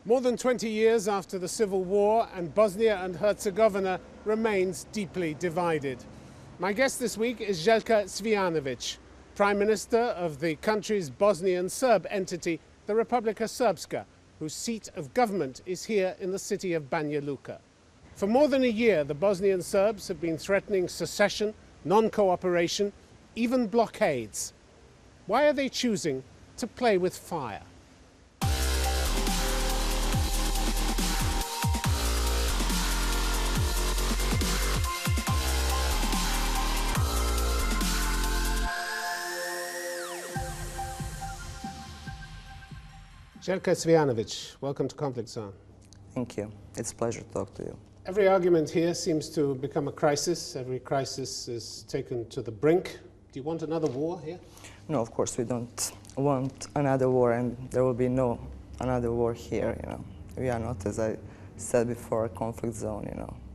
More than 20 years after the civil war, and Bosnia and Herzegovina remains deeply divided. My guest this week is Zeljka Cvijanovic, Prime Minister of the country's Bosnian Serb entity, the Republika Srpska, whose seat of government is here in the city of Banja Luka. For more than a year, the Bosnian Serbs have been threatening secession, non-cooperation, even blockades. Why are they choosing to play with fire? Zeljka Cvijanovic, welcome to Conflict Zone. Thank you. It's a pleasure to talk to you. Every argument here seems to become a crisis. Every crisis is taken to the brink. Do you want another war here? No, of course we don't want another war, and there will be no another war here. We are not, as I said before, a conflict zone.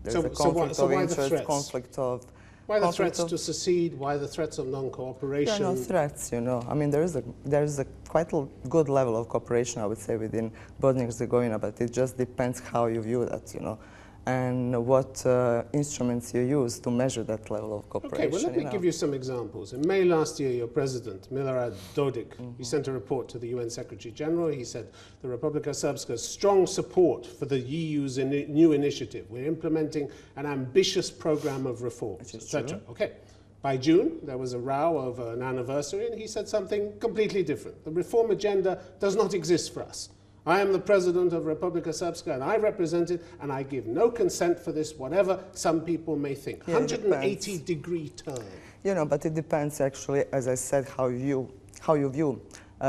There's a conflict of interest, conflict of. Why the threats to secede? Why the threats of non-cooperation? There are no threats, I mean, there is a quite a good level of cooperation, I would say, within Bosnia and Herzegovina, but it just depends how you view that, and what instruments you use to measure that level of cooperation. Okay, well, let me give you some examples. In May last year, your president, Milorad Dodik, he sent a report to the UN Secretary General. He said the Republika Srpska's strong support for the EU's new initiative. We're implementing an ambitious program of reforms, etc. Okay. By June, there was a row over an anniversary, and he said something completely different. The reform agenda does not exist for us. I am the president of Republika Srpska, and I represent it, and I give no consent for this, whatever some people may think. 180-degree turn. But it depends, actually, as I said, how you view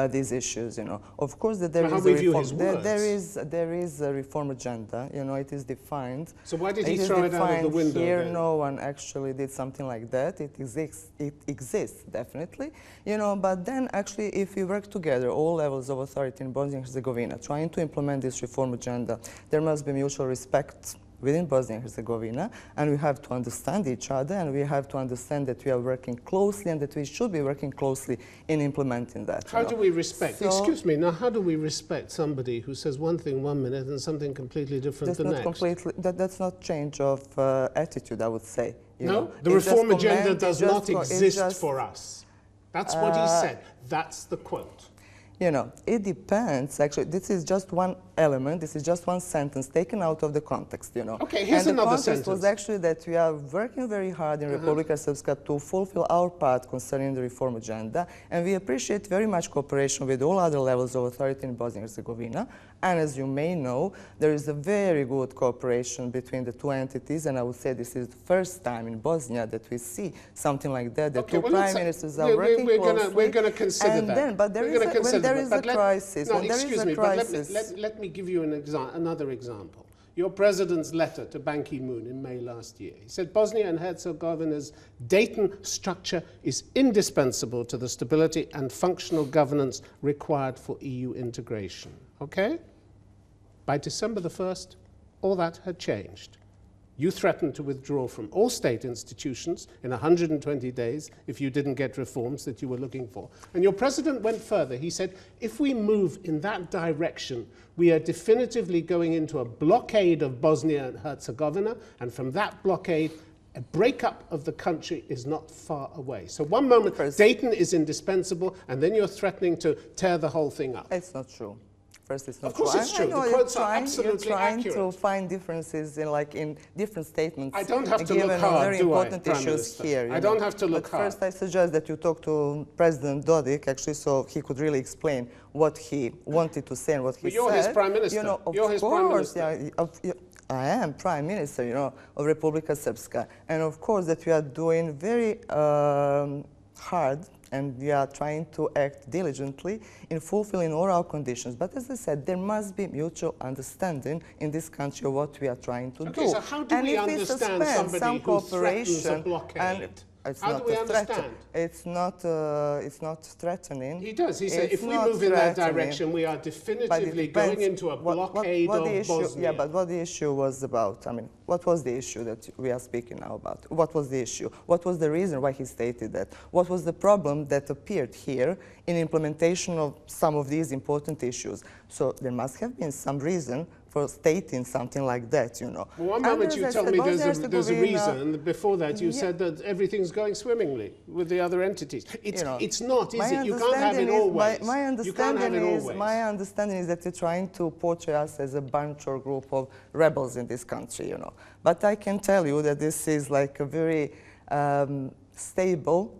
these issues. Of course, that there is a reform. There is a reform agenda. It is defined. So why did he throw it out of the window? Here, no one actually did something like that. It exists definitely. But then actually, if we work together, all levels of authority in Bosnia and Herzegovina, trying to implement this reform agenda, there must be mutual respect within Bosnia and Herzegovina, and we have to understand each other, and we have to understand that we are working closely and that we should be working closely in implementing that. How do we respect, excuse me, now how do we respect somebody who says one thing 1 minute and something completely different the next? That's not change of attitude, I would say. No, the reform agenda does not exist for us. That's what he said. That's the quote. It depends. Actually, this is just one element. This is just one sentence taken out of the context, Okay, here's another sentence. And the context was actually that we are working very hard in Republika Srpska to fulfill our part concerning the reform agenda, and we appreciate very much cooperation with all other levels of authority in Bosnia and Herzegovina. And as you may know, there is a very good cooperation between the two entities, and I would say this is the first time in Bosnia that we see something like that. The two prime ministers are working closely. We're going to consider that. But there is a crisis. No, excuse me, but let me give you another example. Your president's letter to Ban KiMoon in May last year. He said Bosnia and Herzegovina's Dayton structure is indispensable to the stability and functional governance required for EU integration. Okay? By December the 1st, all that had changed. You threatened to withdraw from all state institutions in 120 days if you didn't get reforms that you were looking for. And your president went further. He said, if we move in that direction, we are definitively going into a blockade of Bosnia and Herzegovina, and from that blockade, a breakup of the country is not far away. So one moment, Dayton is indispensable, and then you're threatening to tear the whole thing up. It's not true. First, it's not true. Of course it's true. The quotes are absolutely accurate. You're trying to find differences in different statements. I don't have to look hard, do I, Prime Minister? Here, I don't have to look hard. First, I suggest that you talk to President Dodik, actually, so he could really explain what he wanted to say and what he said. But you're his Prime Minister. You're his Prime Minister. I am Prime Minister, of Republika Srpska. And of course that we are doing very hard, and we are trying to act diligently in fulfilling all our conditions. But as I said, there must be mutual understanding in this country of what we are trying to do. So how do we understand somebody who threatens a blockade? How do we understand? It's not threatening. He does. He said, if we move in that direction, we are definitively going into a blockade of Bosnia. Yeah, but what the issue was about, I mean, What was the issue that we are speaking now about? What was the issue? What was the reason why he stated that? What was the problem that appeared here in implementation of some of these important issues? So there must have been some reason for stating something like that, you know. Well, one moment you tell me there's a reason, and before that you said that everything's going swimmingly with the other entities. It's not, is it? You can't have it always. My understanding is that you're trying to portray us as a bunch or group of rebels in this country, you know. But I can tell you that this is like a very stable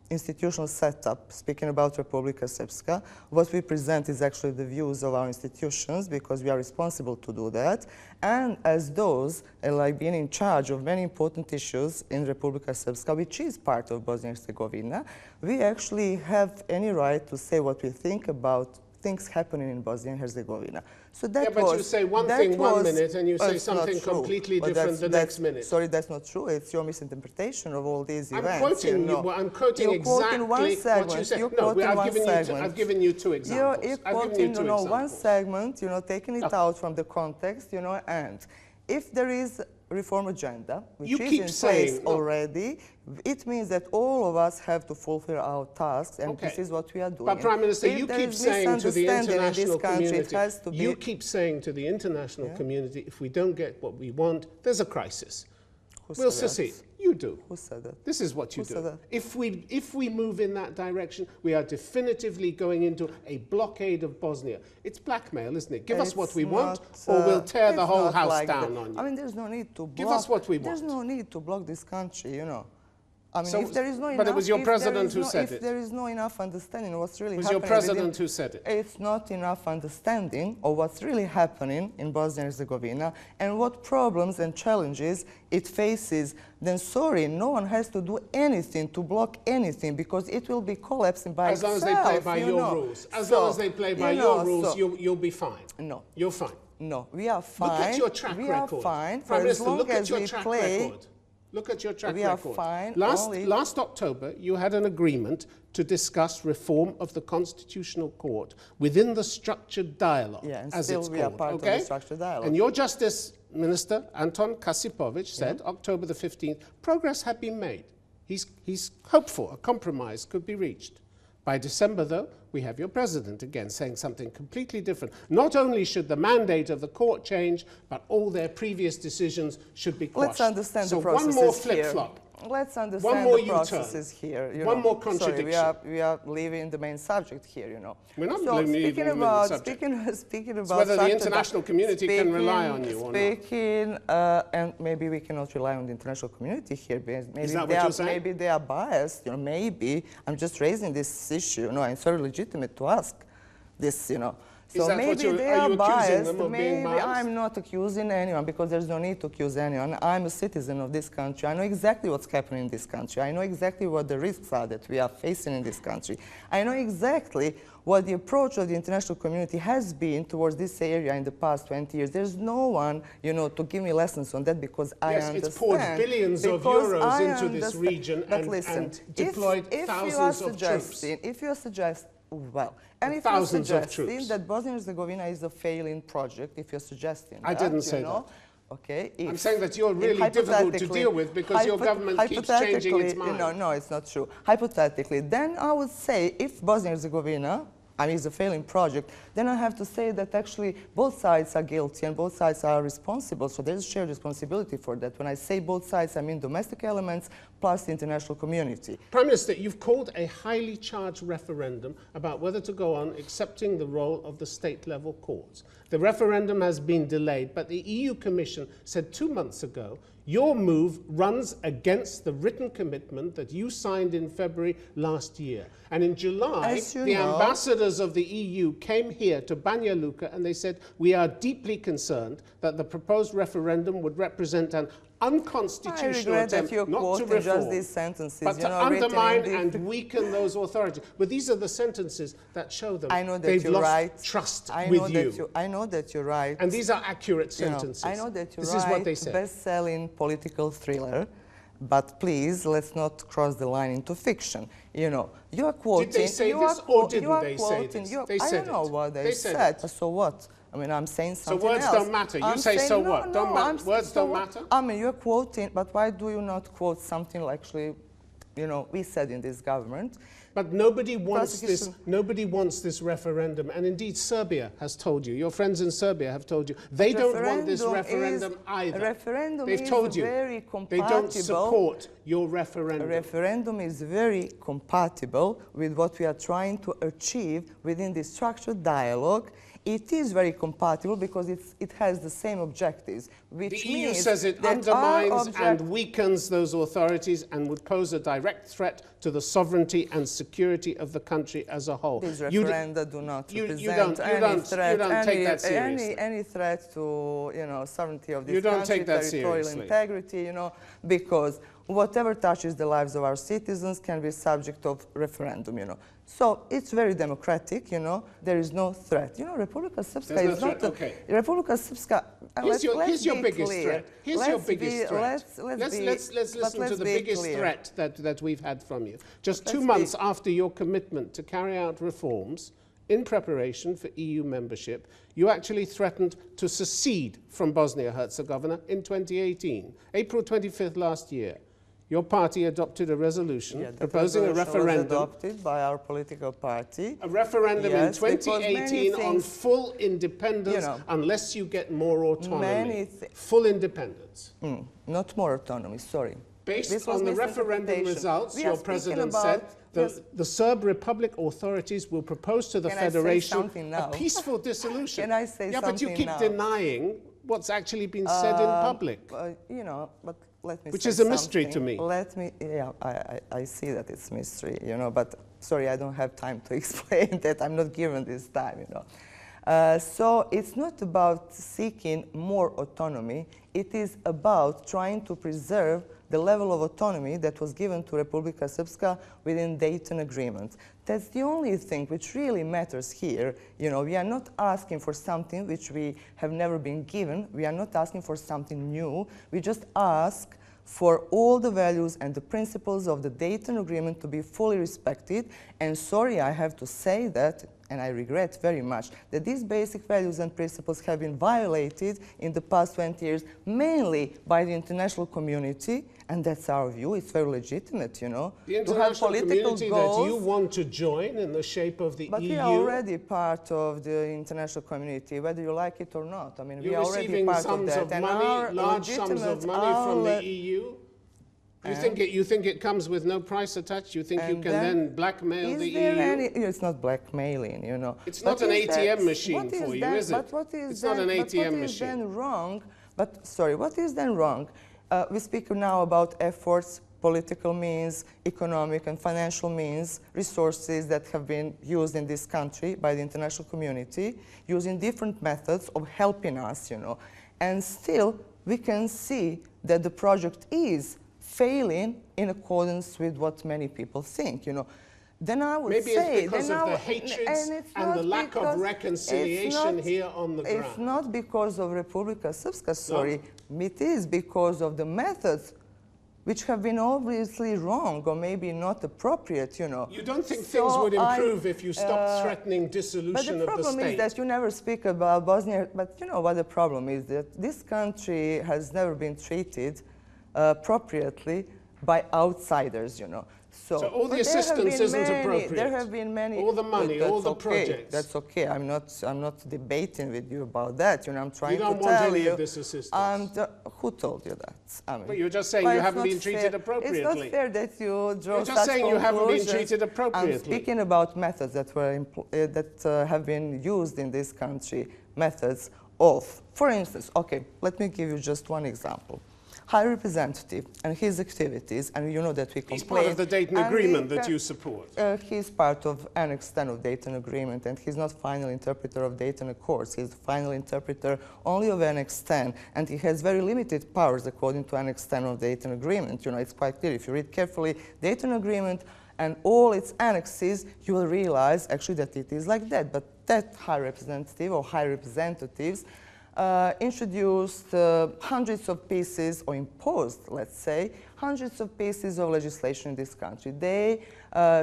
institutional setup. Speaking about Republika Srpska, what we present is actually the views of our institutions, because we are responsible to do that. And as those, like being in charge of many important issues in Republika Srpska, which is part of Bosnia and Herzegovina, we actually have any right to say what we think about things happening in Bosnia and Herzegovina. So that but you say one thing 1 minute and you say something completely different the next minute. Sorry, that's not true. It's your misinterpretation of all these events. I'm quoting exactly what you said. No, I've given you two examples. You're quoting, one segment, taking it out from the context, and if there is reform agenda, which is in place already, it means that all of us have to fulfill our tasks, and this is what we are doing. But Prime Minister, you keep saying to the international community, if we don't get what we want, there's a crisis. We'll secede. You do. Who said that? This is what you do. If we move in that direction, we are definitively going into a blockade of Bosnia. It's blackmail, isn't it? Give us what we want, or we'll tear the whole house down on you. I mean, there's no need to block. Give us what we want. There's no need to block this country, I mean, if there is no enough... But it was your president who said it. If there is no enough understanding of what's really happening... It was your president who said it. It's not enough understanding of what's really happening in Bosnia and Herzegovina and what problems and challenges it faces, then sorry, no one has to do anything to block anything, because it will be collapsing by itself. As long as they play by your rules. As long as they play by your rules, you'll be fine. No. You're fine. No, we are fine. Look at your track record. We are fine. Prime Minister, look at your track record. Look at your track record. We are fine. Last October, you had an agreement to discuss reform of the Constitutional Court within the structured dialogue, as it's called. We are part of the structured dialogue. And your Justice Minister, Anton Kasipovic, said October the 15th, progress had been made. He's hopeful a compromise could be reached. By December, though, we have your president again saying something completely different. Not only should the mandate of the court change, but all their previous decisions should be quashed. Let's understand the processes one more flip-flop. Let's understand the processes here. One more contradiction. Sorry, we are leaving the main subject here, We're not leaving the main subject. Speaking about... It's whether the international community can rely on you or not. And maybe we cannot rely on the international community here. Is that what you're saying? Maybe they are biased, maybe. I'm just raising this issue, and it's very legitimate to ask this, So maybe they are biased. Maybe I'm not accusing anyone, because there's no need to accuse anyone. I'm a citizen of this country. I know exactly what's happening in this country. I know exactly what the risks are that we are facing in this country. I know exactly what the approach of the international community has been towards this area in the past 20 years. There's no one, to give me lessons on that, because I understand. Yes, it's poured billions of euros into this region and deployed thousands of troops. If you're suggesting, if you're suggesting that Bosnia and Herzegovina is a failing project, if you're suggesting that, I didn't say that. Okay. I'm saying that you're really difficult to deal with because your government keeps changing its mind. No, it's not true. Hypothetically, then I would say if Bosnia and Herzegovina is a failing project, then I have to say that actually both sides are guilty and both sides are responsible. So there's shared responsibility for that. When I say both sides, I mean domestic elements plus the international community. Prime Minister, you've called a highly charged referendum about whether to go on accepting the role of the state-level courts. The referendum has been delayed, but the EU Commission said 2 months ago your move runs against the written commitment that you signed in February last year. And in July, the ambassadors of the EU came here to Banja Luka and they said, we are deeply concerned that the proposed referendum would represent an unconstitutional attempt not to reform, but to undermine and weaken those authorities. But these are the sentences that show them they've lost trust with you. I know that you're right. And these are accurate sentences. I know that you're right. This is what they said. Best-selling political thriller. But please, let's not cross the line into fiction. You are quoting... Did they say this or didn't they say this? I don't know what they said. So what? I mean, I'm saying So something else. words don't matter. You say saying, so no, what? no, Words don't matter? I mean, you're quoting, but why do you not quote something like, actually, you know, we said in this government? But nobody wants this. Nobody wants this referendum, and indeed Serbia has told you. Your friends in Serbia have told you they don't want this referendum either. Referendum They've told you very compatible. they don't support your referendum. A referendum is very compatible with what we are trying to achieve within the structured dialogue. It is very compatible because it has the same objectives, which the EU means says it that undermines and weakens those authorities and would pose a direct threat to the sovereignty and security of the country as a whole. These referenda do not represent any threat, any threat to, you know, sovereignty of this country, territorial integrity, you know, because whatever touches the lives of our citizens can be subject of referendum, you know. So it's very democratic, you know. There is no threat. You know, Republika Srpska is not Republika Srpska. Here's your biggest threat. Here's your biggest threat. Let's listen to the biggest threat that we've had from you. Just 2 months after your commitment to carry out reforms in preparation for EU membership, you actually threatened to secede from Bosnia-Herzegovina in 2018, April 25th last year. Your party adopted a resolution proposing a referendum. Was adopted by our political party. A referendum in 2018 on full independence, unless you get more autonomy. Full independence. Not more autonomy, sorry. Based on the referendum results, your president said the Serb Republic authorities will propose to the Federation a peaceful dissolution. Can I say something but you keep denying what's actually been said in public. You know, but let me Which is a mystery to me. I see that it's mystery, you know, but sorry, I don't have time to explain that. I'm not given this time, you know. So it's not about seeking more autonomy. It is about trying to preserve the level of autonomy that was given to Republika Srpska within Dayton Agreement. That's the only thing which really matters here. You know, we are not asking for something which we have never been given. We are not asking for something new. We just ask for all the values and the principles of the Dayton Agreement to be fully respected. And sorry, I have to say that, and I regret very much, that these basic values and principles have been violated in the past 20 years, mainly by the international community, and that's our view. It's very legitimate, you know. The international community that you want to join in the shape of the EU. But we are already part of the international community, whether you like it or not. I mean, we are already part of that. Large sums of money from the EU. You think it comes with no price attached? You think you can then blackmail the EU? It's not blackmailing, you know. It's not an ATM machine for you, is it? It's not an ATM machine. What is then wrong? But sorry, what is then wrong? We speak now about efforts, political means, economic and financial means, resources that have been used in this country by the international community, using different methods of helping us, you know. And still, we can see that the project is failing in accordance with what many people think, you know. Then I would say... Maybe it's because of the hatred and the lack of reconciliation here on the ground. It's not because of Republika Srpska, sorry. No. It is because of the methods which have been obviously wrong or maybe not appropriate, you know. You don't think things would improve if you stopped threatening dissolution of the state? But the problem is that you never speak about Bosnia. But you know what the problem is? That this country has never been treated appropriately by outsiders, you know. So all the assistance isn't appropriate. There have been many. All the money, all the projects. That's okay. I'm not debating with you about that. You know, I'm trying to tell you. You don't want any of this assistance. Who told you that? I mean, but you're just saying you haven't been treated appropriately. It's not fair that you draw You're just saying you haven't been treated appropriately. I'm speaking about methods that were have been used in this country. Methods of, for instance, okay, let me give you just one example. High Representative and his activities, and you know that we complain. He's part of the Dayton Agreement that you support. He's part of Annex 10 of Dayton Agreement, and he's not final interpreter of Dayton Accords. He's the final interpreter only of Annex 10, and he has very limited powers according to Annex 10 of Dayton Agreement. You know, it's quite clear. If you read carefully Dayton Agreement and all its annexes, you will realize actually that it is like that. But that High Representative or High Representatives introduced hundreds of pieces, or imposed, let's say, hundreds of pieces of legislation in this country. They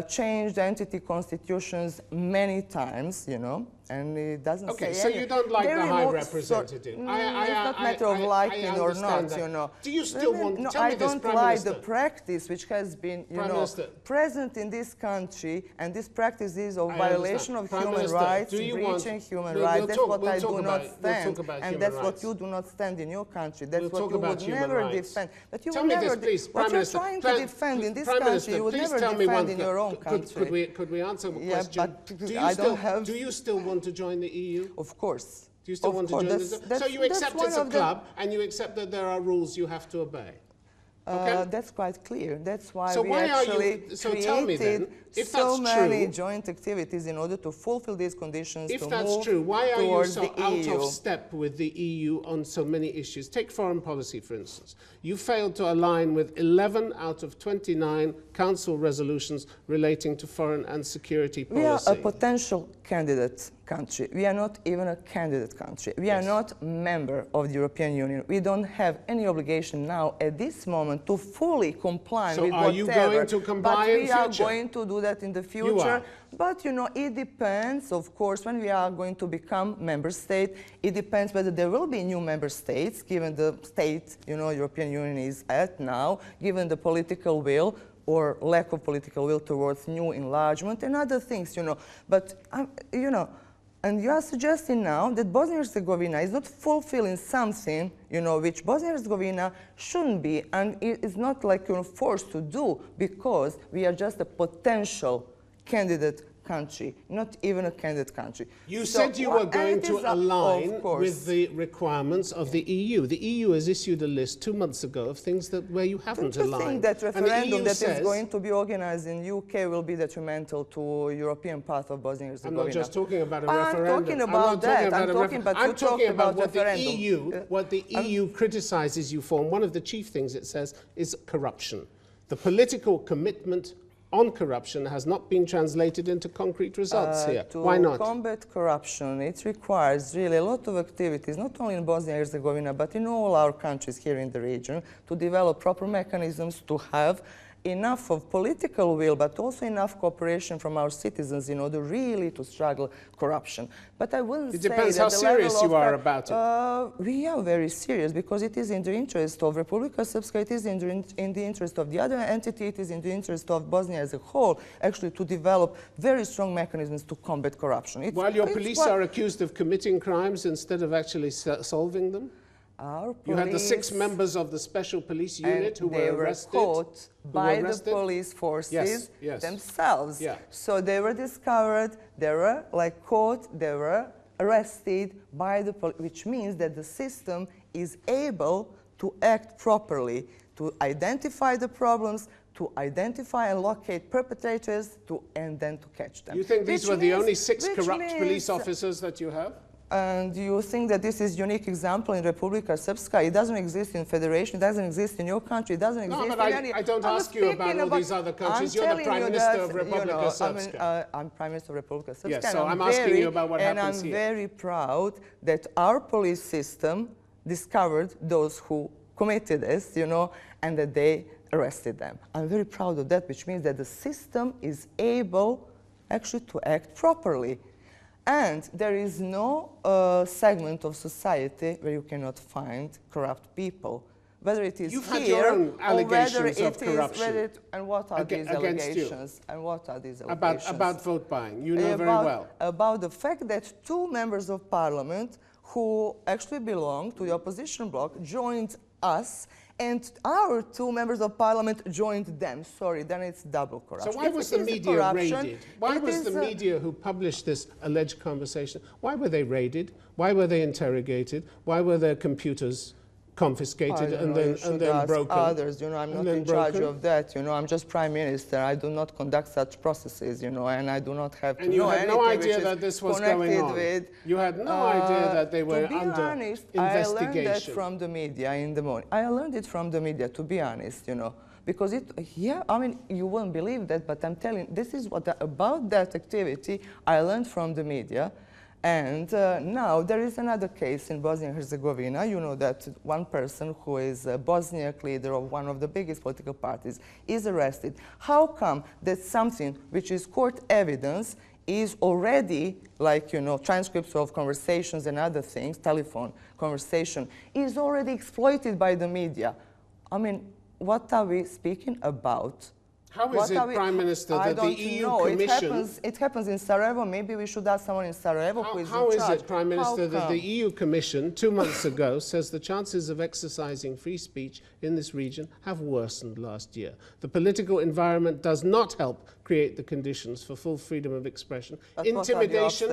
changed entity constitutions many times, you know, and it doesn't okay, say so any. you don't like They the High remove- Representative. it's not a matter of liking or not, you know. Do you still want, no, tell I me this, don't Prime like Minister. the practice which has been, you Prime know, Minister. present in this country, and this practice is of I violation understand. of Prime human Minister, rights, do you want- breaching human we'll rights. That's talk- what we'll I talk do about- not we'll stand, talk about and human that's what rights. you do not stand in your country. That's We'll what talk you about would human never rights. defend. But you Tell would me never this, please, what Prime you're Minister. trying to defend in this Prime country, Minister, you would please never tell me one defend in thing. your own country. Could we answer the Yeah, question? but Do you still want to join the EU? Of course. Do you still Of want to course, join that's- So you that's accept one it's a of the- club, and you accept that there are rules you have to obey? Okay? That's quite clear. That's why So we why are you- actually so tell me then, created if so that's many true- joint activities in order to fulfill these conditions If to that's move true, why are you towards so the out EU. of step with the EU on so many issues? Take foreign policy, for instance. You failed to align with 11 out of 29 Council resolutions relating to foreign and security policy. We are a potential candidate country. We are not even a candidate country. We are not member of the European Union. We don't have any obligation now at this moment to fully comply So with are whatever. you going to comply but in we are future? going to do that in the future. You are. But, you know, it depends, of course, when we are going to become member state. It depends whether there will be new member states, given the state, you know, European Union is at now, given the political will or lack of political will towards new enlargement and other things, you know. But, you know, and you are suggesting now that Bosnia and Herzegovina is not fulfilling something, you know, which Bosnia and Herzegovina shouldn't be, and it is not like you're forced to do because we are just a potential candidate country, not even a candidate country. You said you were going to align course. with the requirements of the EU. The EU has issued a list 2 months ago of things where you haven't Don't you aligned. think that And the referendum EU that is says- going to be organized in UK will be detrimental to European path of Bosnia and I'm Herzegovina? not just talking about a I'm referendum. talking I'm about not that. talking about I'm a talking about I'm you talking talked about about what the referendum. what the EU criticizes you for. And one of the chief things it says is corruption. The political commitment on corruption has not been translated into concrete results here. Why not? To combat corruption, it requires really a lot of activities, not only in Bosnia and Herzegovina, but in all our countries here in the region, to develop proper mechanisms to have enough of political will, but also enough cooperation from our citizens in order really to struggle corruption. But I wouldn't say that It depends how serious you are about it. We are very serious because it is in the interest of Republika Srpska, it is in the interest of the other entity, it is in the interest of Bosnia as a whole, actually to develop very strong mechanisms to combat corruption. While your police are accused of committing crimes instead of actually solving them? Our You had the 6 police, members of the special police unit who they were arrested. caught by the police Yes, forces yes. themselves. Yeah. So they were discovered, they were like caught, they were arrested by the police, which means that the system is able to act properly, to identify the problems, to identify and locate perpetrators, and then to catch them. You think these Which were the means- only 6 which corrupt police means- officers that you have? And you think that this is unique example in Republika Srpska? It doesn't exist in Federation, it doesn't exist in your country, it doesn't exist No, but in any... I don't ask you about all these other countries. You're the Prime Minister of Republika Srpska. I'm Prime Minister of Republika Srpska. Yes, so I'm asking you about what happens here. And I'm very proud that our police system discovered those who committed this, you know, and that they arrested them. I'm very proud of that, which means that the system is able actually to act properly. And there is no segment of society where you cannot find corrupt people, whether it is You've here had your own or whether allegations it of is corruption and what are these against you. allegations? And what are these allegations? About vote buying. You know very well. About the fact that 2 members of parliament who actually belong to the opposition bloc joined us, and our 2 members of parliament joined them. Sorry, then it's double corruption. So why was the media raided? Why was the media who published this alleged conversation, why were they raided? Why were they interrogated? Why were their computers confiscated and then broken? Others, you know, I'm not in charge of that. You know, I'm just Prime Minister. I do not conduct such processes, you know, and I do not have to know anything. And you had no idea that this was going on? You had no idea that they were under honest, investigation? I learned that from the media in the morning. I learned it from the media, to be honest, you know. Because I mean, you won't believe that, but I'm telling, this is what, about that activity I learned from the media. And now there is another case in Bosnia and Herzegovina. You know that one person who is a Bosniak leader of one of the biggest political parties is arrested. How come that something which is court evidence is already, like, you know, transcripts of conversations and other things, telephone conversation, is already exploited by the media. I mean, what are we speaking about? How is it, Prime Minister, that the EU Commission... It happens in Sarajevo. Maybe we should ask someone in Sarajevo who is in charge. How is it, Prime Minister, that the EU Commission 2 months ago says the chances of exercising free speech in this region have worsened last year? The political environment does not help create the conditions for full freedom of expression. Intimidation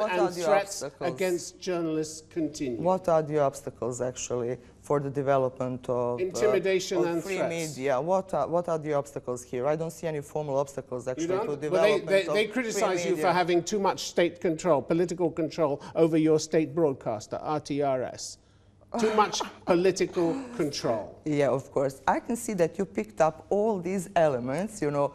and threats against journalists continue. What are the obstacles, actually, for the development of intimidation and free threats? Media? What are the obstacles here? I don't see any formal obstacles, actually, to development they criticize you for having too much state control, political control over your state broadcaster, RTRS. Too much political control. Yeah, of course. I can see that you picked up all these elements, you know,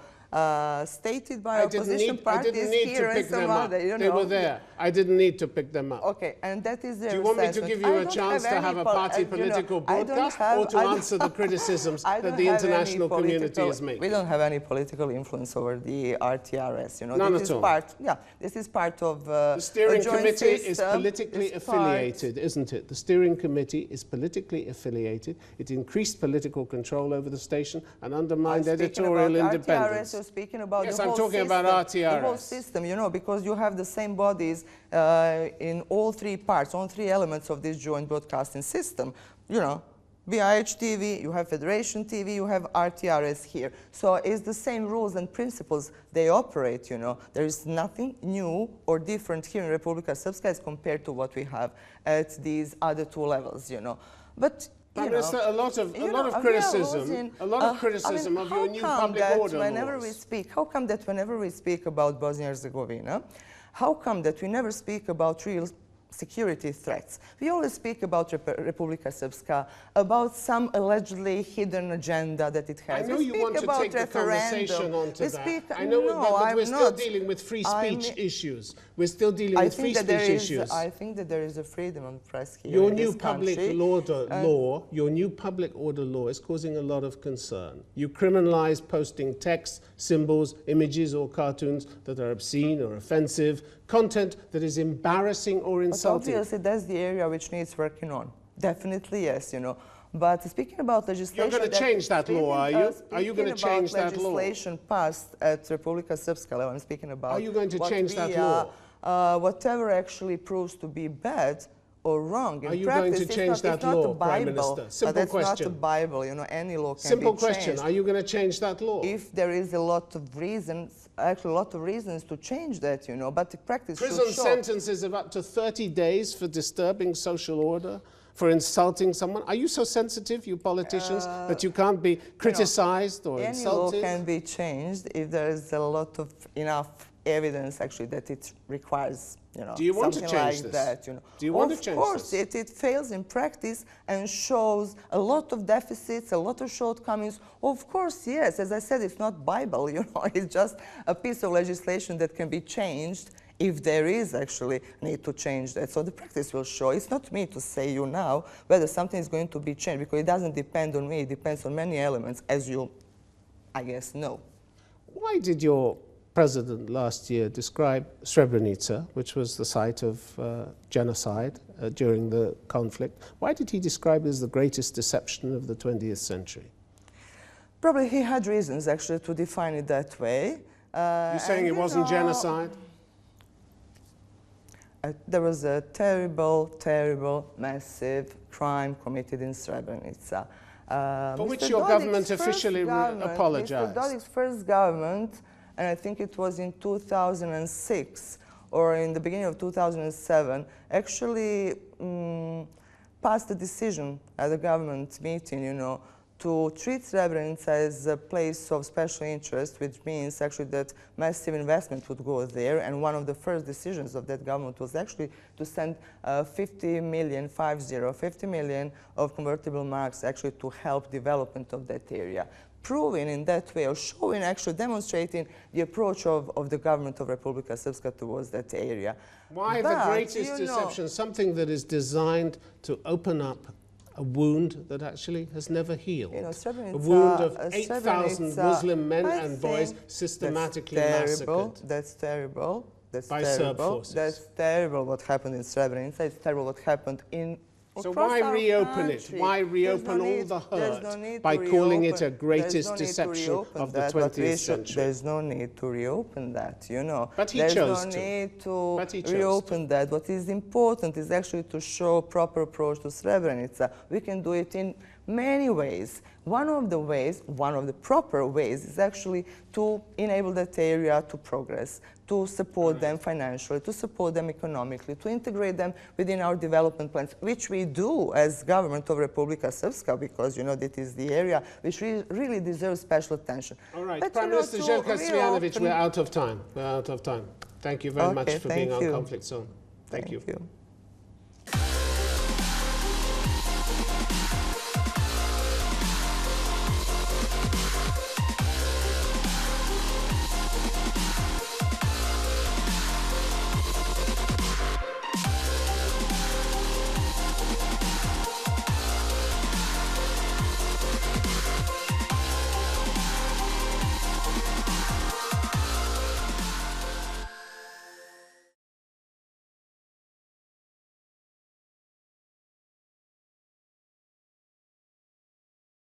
stated by opposition parties here and some other. You know. They were there. I didn't need to pick them up. Okay, and that is their Do you want me to give you a chance to have a party political broadcast or to answer the criticisms that the international community is making? We don't have any political influence over the RTRS. You know, none at all. This is part of the steering committee is politically affiliated, isn't it? The steering committee is politically affiliated. It increased political control over the station and undermined editorial independence. Speaking about yes, the whole I'm talking system, about RTRS. The whole system, you know, because you have the same bodies in all three parts, all three elements of this joint broadcasting system. You know, VIH-TV, you have Federation TV, you have RTRS here. So it's the same rules and principles they operate, you know. There is nothing new or different here in Republika Srpska as compared to what we have at these other two levels, you know. But Prime Minister, a lot of criticism of your new public order laws. How come that whenever we speak about Bosnia and Herzegovina, how come that we never speak about real security threats? We always speak about Republika Srpska, about some allegedly hidden agenda that it has. I know you want to take the conversation onto that. I know, but we're still dealing with free speech issues. We're still dealing with free speech issues. I think that there is a freedom of press here. Your new public order law is causing a lot of concern. You criminalize posting text, symbols, images, or cartoons that are obscene or offensive, content that is embarrassing or insulting. But obviously, that's the area which needs working on. Definitely, yes, you know. But speaking about legislation... You're going to change that law, are you? Are you going to change that law? Legislation passed at Republika Srpska level, I'm speaking about... Are you going to change that law? Whatever actually proves to be bad or wrong in practice, going to change that law, Prime Minister? Simple question. That's not a Bible, you know, any law can Simple be question, changed. are you going to change that law? If there is a lot of reasons, actually a lot of reasons to change that, you know, but the practice Prison sentences of up to 30 days for disturbing social order, for insulting someone. Are you so sensitive, you politicians, that you can't be criticized or insulted? Any law can be changed if there is a lot of enough evidence, actually, that it requires, you know, do you want to change like that, you know. Do you want to change this? Of course, it fails in practice and shows a lot of deficits, a lot of shortcomings. Of course, yes, as I said, it's not Bible, you know, it's just a piece of legislation that can be changed if there is actually need to change that. So the practice will show. It's not me to say you now whether something is going to be changed, because it doesn't depend on me, it depends on many elements, as you, I guess, know. Why did your president last year described Srebrenica, which was the site of genocide during the conflict, why did he describe it as the greatest deception of the 20th century? Probably he had reasons, actually, to define it that way. You're saying it wasn't genocide? There was a terrible, terrible, massive crime committed in Srebrenica. For which your government officially apologized. Mr. Dodik's first government, and I think it was in 2006 or in the beginning of 2007, actually passed a decision at the government meeting, you know, to treat Srebrenica as a place of special interest, which means actually that massive investment would go there. And one of the first decisions of that government was actually to send 50 million of convertible marks actually to help development of that area. Proving in that way, or showing, actually demonstrating the approach of the government of Republika Srpska towards that area. Why the greatest deception? Something that is designed to open up a wound that actually has never healed. You know, Srebrenica, a wound of 8,000 Srebrenica, Muslim men I and boys think systematically that's terrible, massacred. That's terrible. That's by terrible. Serb forces. That's terrible what happened in Srebrenica. It's terrible what happened in So why reopen it? Why reopen all the hurt by calling it a greatest deception of the 20th century? There's no need to reopen that, you know. But he chose to. There's no need to reopen that. What is important is actually to show proper approach to Srebrenica. We can do it in many ways. One of the proper ways is actually to enable that area to progress, to support them financially, to support them economically, to integrate them within our development plans, which we do as government of Republika Srpska, because, you know, that is the area which really deserves special attention. All right, but, Prime Minister Zeljka Cvijanovic, we're out of time. We're out of time. Thank you very much for being on Conflict Zone. Thank you.